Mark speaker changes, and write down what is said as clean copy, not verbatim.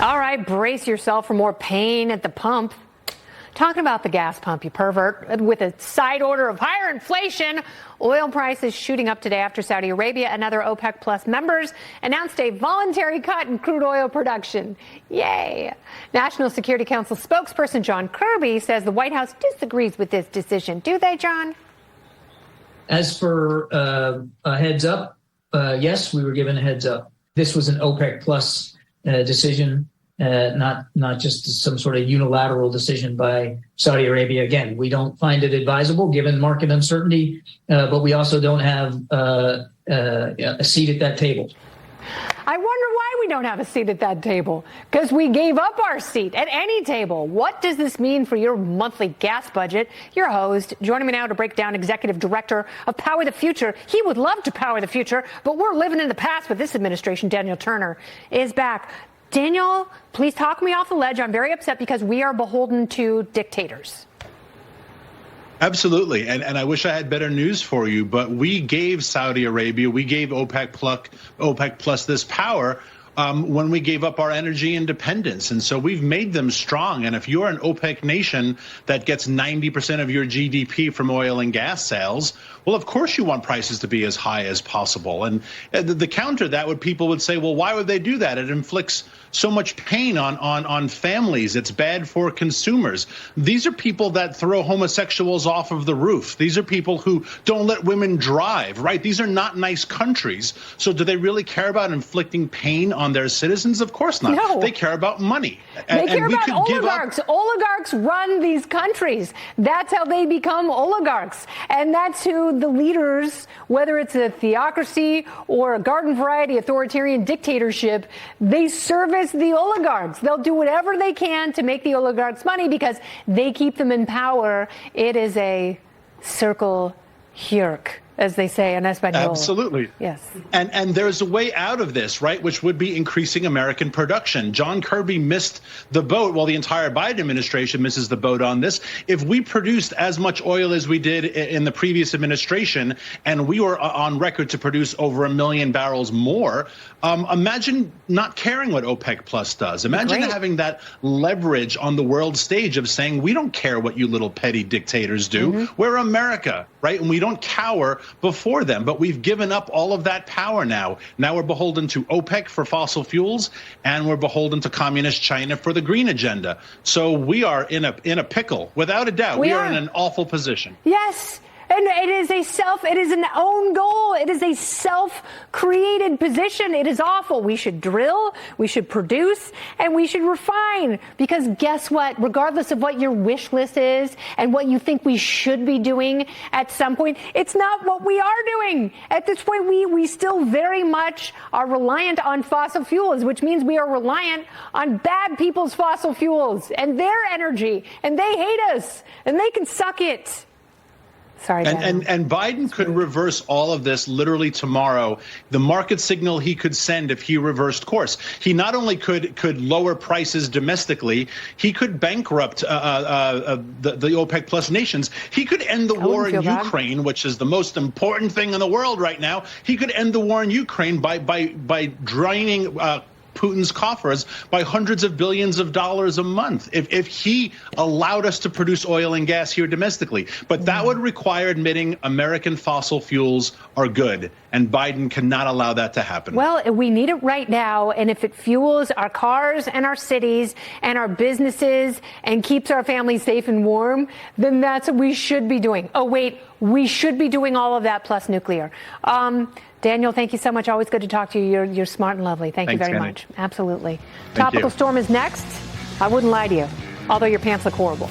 Speaker 1: All right, brace yourself for more pain at the pump. Talking about the gas pump, you pervert. With a side order of higher inflation, oil prices shooting up today after Saudi Arabia and other OPEC Plus members announced a voluntary cut in crude oil production. Yay. National Security Council spokesperson John Kirby says the White House disagrees with this decision. Do they, John?
Speaker 2: As for a heads up, yes, we were given a heads up. This was an OPEC Plus decision. Not just some sort of unilateral decision by Saudi Arabia. Again, we don't find it advisable given market uncertainty, but we also don't have a seat at that table.
Speaker 1: I wonder why we don't have a seat at that table, because we gave up our seat at any table. What does this mean for your monthly gas budget? Your host, joining me now to break down, Executive Director of Power the Future. He would love to power the future, but we're living in the past with this administration. Daniel Turner is back. Daniel, please talk me off the ledge. I'm very upset because we are beholden to dictators.
Speaker 3: Absolutely. And I wish I had better news for you, but we gave Saudi Arabia, we gave OPEC Plus this power when we gave up our energy independence. And so we've made them strong. And if you're an OPEC nation that gets 90% of your GDP from oil and gas sales, well, of course you want prices to be as high as possible. And the counter that would people would say, well, why would they do that? It inflicts so much pain on families. It's bad for consumers. These are people that throw homosexuals off of the roof. These are people who don't let women drive, right? These are not nice countries. So do they really care about inflicting pain on their citizens? Of course not.
Speaker 1: No.
Speaker 3: They care about money.
Speaker 1: They care about oligarchs. Oligarchs run these countries. That's how they become oligarchs. And that's who the leaders, whether it's a theocracy or a garden variety authoritarian dictatorship, they service the oligarchs. They'll do whatever they can to make the oligarchs money because they keep them in power. It is a circle jerk, as they say in Espanol.
Speaker 3: Absolutely.
Speaker 1: Yes.
Speaker 3: And there's a way out of this, right, which would be increasing American production. John Kirby missed the boat. Well, the entire Biden administration misses the boat on this. If we produced as much oil as we did in the previous administration, and we were on record to produce over 1 million barrels more, imagine not caring what OPEC Plus does. Imagine having that leverage on the world stage of saying, we don't care what you little petty dictators do. Mm-hmm. We're America, right? And we don't cower before them, but we've given up all of that power now. Now we're beholden to OPEC for fossil fuels, and we're beholden to communist China for the green agenda. So we are in a pickle, without a doubt. We are in an awful position.
Speaker 1: Yes. And it is an own goal. It is a self-created position. It is awful. We should drill, we should produce, and we should refine. Because guess what? Regardless of what your wish list is and what you think we should be doing at some point, it's not what we are doing. At this point, we still very much are reliant on fossil fuels, which means we are reliant on bad people's fossil fuels and their energy. And they hate us, and they can suck it. Sorry,
Speaker 3: and Biden could reverse all of this literally tomorrow. The market signal he could send if he reversed course. He not only could lower prices domestically, he could bankrupt the OPEC Plus nations. He could end the war in Ukraine, which is the most important thing in the world right now. He could end the war in Ukraine by draining Putin's coffers by hundreds of billions of dollars a month if he allowed us to produce oil and gas here domestically. But that would require admitting American fossil fuels are good, and Biden cannot allow that to happen.
Speaker 1: Well, we need it right now, and if it fuels our cars and our cities and our businesses and keeps our families safe and warm, then that's what we should be doing. Oh, wait, we should be doing all of that plus nuclear. Daniel, thank you so much. Always good to talk to you. You're smart and lovely. Thanks you very much. Absolutely. Tropical storm is next. I wouldn't lie to you, although your pants look horrible.